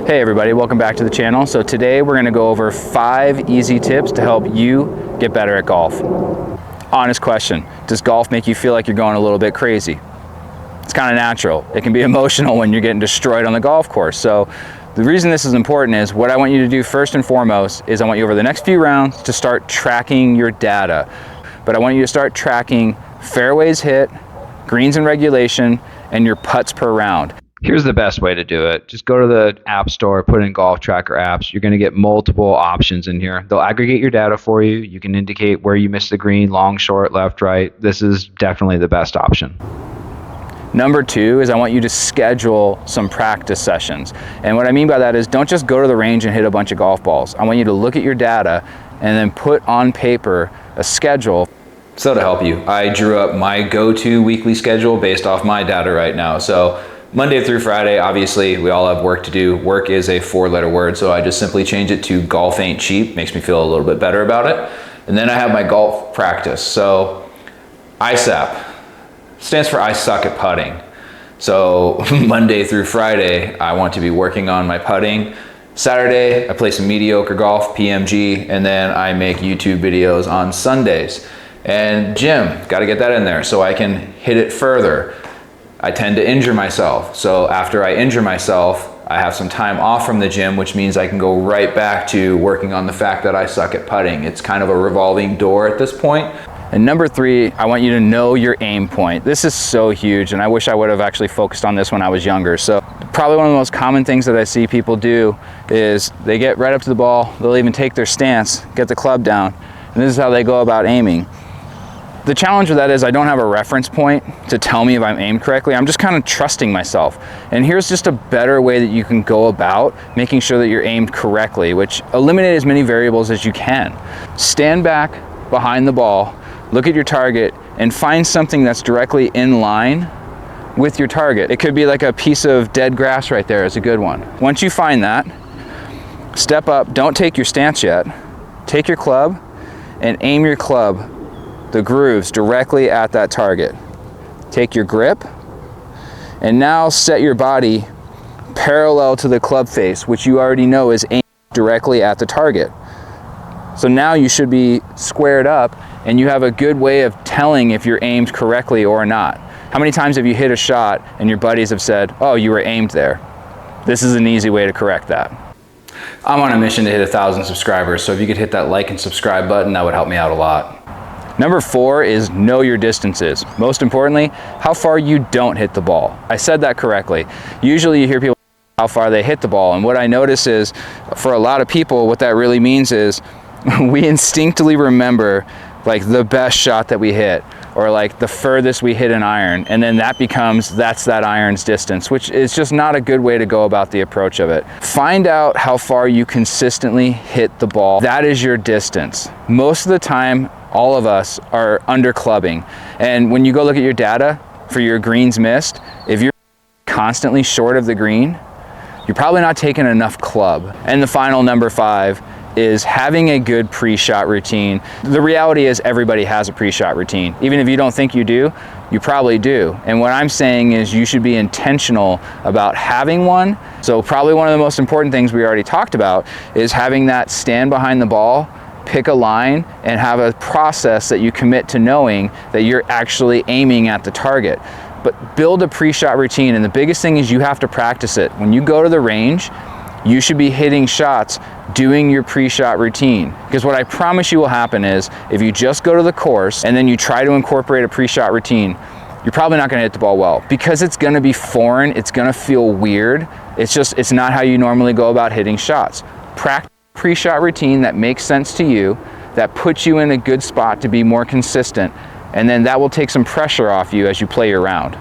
Hey everybody, welcome back to the channel. So today we're going to go over 5 easy tips to help you get better at golf. Honest question, does golf make you feel like you're going a little bit crazy? It's kind of natural. It can be emotional when you're getting destroyed on the golf course. So the reason this is important is what I want you to do first and foremost is I want you over the next few rounds to start tracking your data. But I want you to start tracking fairways hit, greens in regulation, and your putts per round. Here's the best way to do it. Just go to the app store, put in Golf Tracker apps. You're going to get multiple options in here. They'll aggregate your data for you. You can indicate where you missed the green, long, short, left, right. This is definitely the best option. Number 2 is I want you to schedule some practice sessions. And what I mean by that is don't just go to the range and hit a bunch of golf balls. I want you to look at your data and then put on paper a schedule. So to help you, I drew up my go-to weekly schedule based off my data right now. So Monday through Friday, obviously, we all have work to do. Work is a 4-letter word, so I just simply change it to golf ain't cheap. Makes me feel a little bit better about it. And then I have my golf practice. So ISAP stands for I suck at putting. So Monday through Friday, I want to be working on my putting. Saturday, I play some mediocre golf, PMG, and then I make YouTube videos on Sundays. And gym, got to get that in there so I can hit it further. I tend to injure myself. So after I injure myself, I have some time off from the gym, which means I can go right back to working on the fact that I suck at putting. It's kind of a revolving door at this point. And number 3, I want you to know your aim point. This is so huge, and I wish I would have actually focused on this when I was younger. So probably one of the most common things that I see people do is they get right up to the ball, they'll even take their stance, get the club down, and this is how they go about aiming. The challenge with that is I don't have a reference point to tell me if I'm aimed correctly. I'm just kind of trusting myself. And here's just a better way that you can go about making sure that you're aimed correctly, which eliminate as many variables as you can. Stand back behind the ball, look at your target, and find something that's directly in line with your target. It could be like a piece of dead grass right there is a good one. Once you find that, step up, don't take your stance yet. Take your club and aim your club, the grooves, directly at that target. Take your grip and now set your body parallel to the club face, which you already know is aimed directly at the target. So now you should be squared up and you have a good way of telling if you're aimed correctly or not. How many times have you hit a shot and your buddies have said, oh, you were aimed there? This is an easy way to correct that. I'm on a mission to hit 1,000 subscribers, so if you could hit that like and subscribe button, that would help me out a lot. Number 4 is know your distances. Most importantly, how far you don't hit the ball. I said that correctly. Usually you hear people how far they hit the ball, and what I notice is for a lot of people what that really means is we instinctively remember like the best shot that we hit or like the furthest we hit an iron, and then that becomes that's that iron's distance, which is just not a good way to go about the approach of it. Find out how far you consistently hit the ball. That is your distance. Most of the time all of us are under clubbing, and when you go look at your data for your greens missed, if you're constantly short of the green, you're probably not taking enough club. And the final number 5 is having a good pre-shot routine. The reality is everybody has a pre-shot routine. Even if you don't think you do, you probably do. And what I'm saying is you should be intentional about having one. So probably one of the most important things we already talked about is having that stand behind the ball, pick a line, and have a process that you commit to knowing that you're actually aiming at the target. But build a pre-shot routine, and the biggest thing is you have to practice it. When you go to the range, you should be hitting shots doing your pre-shot routine. Because what I promise you will happen is if you just go to the course and then you try to incorporate a pre-shot routine, you're probably not going to hit the ball well because it's going to be foreign, it's going to feel weird. It's not how you normally go about hitting shots. Practice a pre-shot routine that makes sense to you, that puts you in a good spot to be more consistent, and then that will take some pressure off you as you play your round.